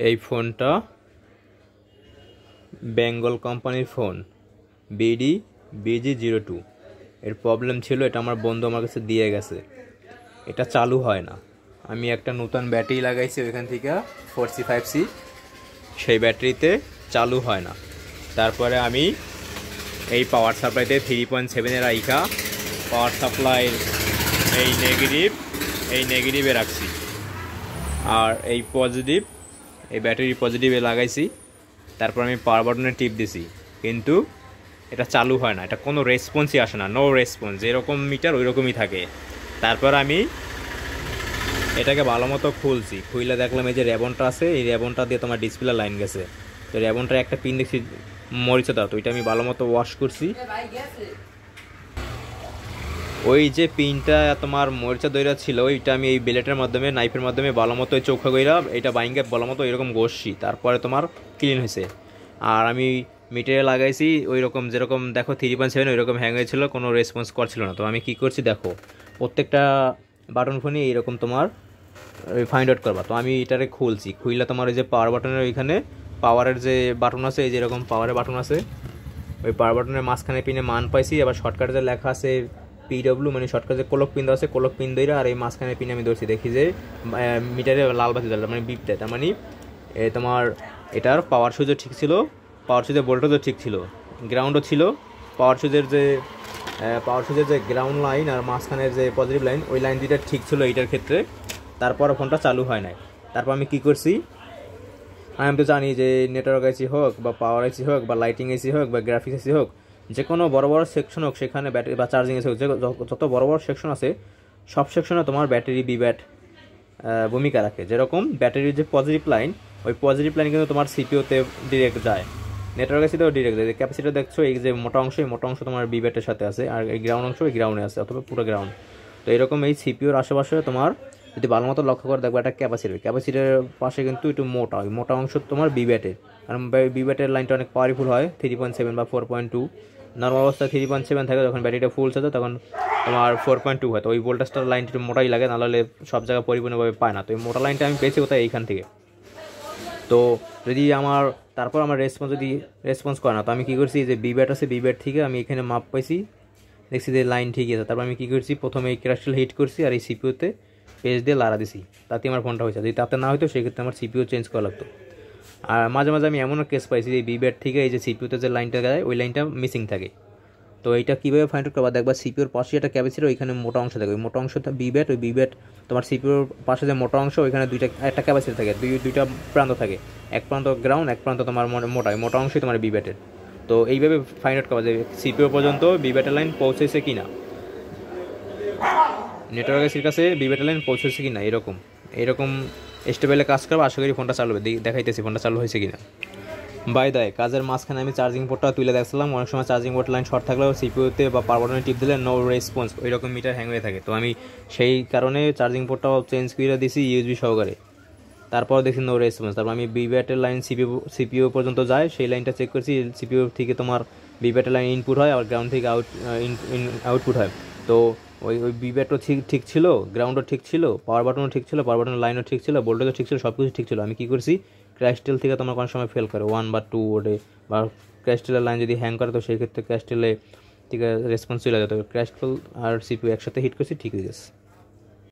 এই ফোনটা বেঙ্গল কোম্পানির ফোন BD-BG02। এর প্রবলেম ছিল, এটা আমার বন্ধু আমার কাছে দিয়ে গেছে, এটা চালু হয় না। আমি একটা নতুন ব্যাটারি লাগাইছি ওইখান থেকে 4C5C, সেই ব্যাটারিতে চালু হয় না। তারপরে আমি এই পাওয়ার সাপ্লাইতে 3.7-এর আইকা পাওয়ার সাপ্লাইয়ের এই নেগেটিভে রাখছি, আর এই পজিটিভ, এই ব্যাটারি পজিটিভে লাগাইছি। তারপর আমি পাওয়ার বাটনে টিপ দিছি, কিন্তু এটা চালু হয় না, এটা কোনো রেসপন্সই আসে না, নো রেসপন্স, যেরকম মিটার ওই রকমই থাকে। তারপর আমি এটাকে ভালো মতো খুলছি, খুলে দেখলাম এই যে র্যাবনটা আছে, এই র্যাবনটা দিয়ে তোমার ডিসপ্লে লাইন গেছে। তো র্যাবনটার একটা পিন দেখছি মরিচা দাও, তো ওইটা আমি ভালো মতো ওয়াশ করছি। ওই যে পিনটা তোমার মরিচা দইরা ছিল, ওইটা আমি এই ব্লেডের মাধ্যমে, নাইফের মাধ্যমে ভালো মতো চৌখা কইরা এটা বাইঙ্গে ভালো মতো এরকম ঘষছি, তারপরে তোমার ক্লিন হয়েছে। আর আমি মিটারে লাগাইছি ওই রকম, যেরকম দেখো 3.7 ওই রকম হ্যাং হয়েছিল, কোনো রেসপন্স করছিল না। তো আমি কি করছি দেখো, প্রত্যেকটা বাটন ফোনই এইরকম তোমার ফাইন্ড আউট করবা। তো আমি এটারে খুলছি, খুললে তোমার ওই যে পাওয়ার বাটনের ওইখানে পাওয়ারের যে বাটন আছে, এই যে এরকম পাওয়ারের বাটন আছে, ওই পাওয়ার বাটনের মাঝখানে পিনে মান পাইছি। আবার শর্টকাটে যে লেখা আছে PW, মানে শর্টকাটে যে কোলক পিন দেওয়া আছে, কোলক পিন দইরা আর এই মাঝখানে পিনে আমি ধরছি, দেখি যে মিটারে লাল বাতি জ্বলে, মানে বিপটা। তার মানে তোমার এটার পাওয়ার সুইচও ঠিক ছিল, পাওয়ার সুইচের ভোল্টেজও ঠিক ছিল, গ্রাউন্ডও ছিল। পাওয়ার সুইচের যে গ্রাউন্ড লাইন আর মাঝখানের যে পজিটিভ লাইন, ওই লাইন দুইটা ঠিক ছিল এইটার ক্ষেত্রে। তারপর ফোনটা চালু হয় নাই। তারপর আমি কি করছি, আমি তো জানি যে নেটওয়ার্ক আইসি হোক বা পাওয়ার আইসি হোক বা লাইটিং আইসি হোক বা গ্রাফিক্স আইসি হোক, যে কোনো বড় বড় সেকশন হোক, সেখানে ব্যাটারি বা চার্জিং আইসি হোক, যত বড় বড় সেকশন আছে সব সেকশনে তোমার ব্যাটারি বিব্যাট ভূমিকা রাখে। যেরকম ব্যাটারির যে পজিটিভ লাইন, ওই পজিটিভ লাইন কিন্তু তোমার সিপিওতে ডিরেক্ট যায়, নেটওয়ার্ক আইসিতেও ডিরেক্ট যায়। ক্যাপাসিটার দেখছো, এই যে মোটা অংশ, এই মোটা অংশ তোমার বিব্যাটের সাথে আছে, আর এই গ্রাউন্ড অংশ এই গ্রাউন্ডে আছে, অথবা পুরো গ্রাউন্ড। তো এরকম এই সিপিওর আশেপাশে তোমার যদি ভালো মতো লক্ষ্য করে দেখবো, একটা ক্যাপাসিটার পাশে কিন্তু একটু মোটা, ওই মোটা অংশ তোমার বিব্যাটের, কারণ বিব্যাটের লাইনটা অনেক পাওয়ারফুল হয়, 3.7 বা 4.2। নর্মাল অবস্থায় 3.7 থাকে, যখন ব্যাটারিটা ফুল থাকে তখন তোমার 4.2 হয়। তো ওই ভোল্টেজটার লাইনটা একটু মোটাই লাগে, নাহলে সব জায়গায় পরিপূর্ণভাবে পায় না। তো এই মোটা লাইনটা আমি পেয়েছি কোথায়, এইখান থেকে। তো যদি তারপর আমার রেসপন্স করে না, তো আমি কী করছি, যে বিব্যাট আছে, বিব্যাট থেকে আমি এখানে মাপ পাইছি, দেখছি যে লাইন ঠিকই আছে। তারপর আমি কী করছি, প্রথমে এই ক্র্যাশটেল হিট করছি আর এই সিপিওতে পেজ দিয়ে লাড়া দিছি, তাতে আমার ফোনটা হয়েছে। যদি তাতে না হতো সেক্ষেত্রে আমার সিপিও চেঞ্জ করা লাগতো। আর মাঝে মাঝে আমি এমনও কেস পাইছি যে বিব্যাট থেকে এই যে সিপিওতে যে লাইনটা যায়, ওই লাইনটা মিসিং থাকে। তো এইটা কীভাবে ফাইন্ড আউট করবা, দেখবা সিপিওর পাশে একটা ক্যাপাসিটর, ওইখানে মোটা অংশ থাকে, ওই মোটা অংশটা বিব্যাট, ওই বিব্যাট তোমার সিপিওর পাশে যে মোটা অংশ, ওইখানে একটা ক্যাপাসিটর থাকে, দুইটা প্রান্ত থাকে, এক প্রান্ত গ্রাউন্ড, এক প্রান্ত তোমার মোটা অংশই তোমার বিব্যাটের। তো এইভাবে ফাইন্ড আউট করবা যে সিপিও পর্যন্ত বিব্যাটের লাইন পৌঁছেছে কি না, নেটওয়ার্ক আইসির কাছে বিব্যাটের লাইন পৌঁছেছে কি না, এরকম স্টেবেলে কাজ করবো। আশা করি ফোনটা চালু হবে, দেখাইতেছি ফোনটা চালু হয়েছে কিনা। বাই দেয় কাজের মাঝখানে আমি চার্জিং পোর্টটা তুলে দেখছিলাম, অনেক সময় চার্জিং পোর্ট লাইন শর্ট থাকলেও সিপিউতে বা পাওয়ার বাটনে টিপ দিলে নো রেসপন্স, ওই রকম মিটার হ্যাং হয়ে থাকে। তো আমি সেই কারণে চার্জিং পোর্টটাও চেঞ্জ করে দিছি ইউএসবি সহকারে, তারপর দেখছি নো রেসপন্স। তারপর আমি বিব্যাটের লাইন সিপিইউ পর্যন্ত যায়, সেই লাইনটা চেক করছি, সিপিইউ থেকে তোমার বিব্যাটের লাইন ইনপুট হয়, আর গ্রাউন্ড থেকে আউটপুট হয়। তো ওই বিব্যাটও ঠিক ছিল, গ্রাউন্ডও ঠিক ছিল, পাওয়ার বাটনও ঠিক ছিল, পাওয়ার বাটনের লাইনও ঠিক ছিল, ভোল্টেজও ঠিক ছিল, সব কিছু ঠিক ছিল। আমি কী করছি, ক্র্যাশটেল থেকে তোমার কোনো সময় ফেল করে 1 বা 2 ওডে, বা ক্র্যাশটেলের লাইন যদি হ্যাং করে, তো সেই ক্ষেত্রে ক্র্যাশটেলে থেকে রেসপন্স চলে যেত। ক্র্যাশটেল আর সিপিইউ একসাথে হিট করছি, ঠিক হয়ে গেছে।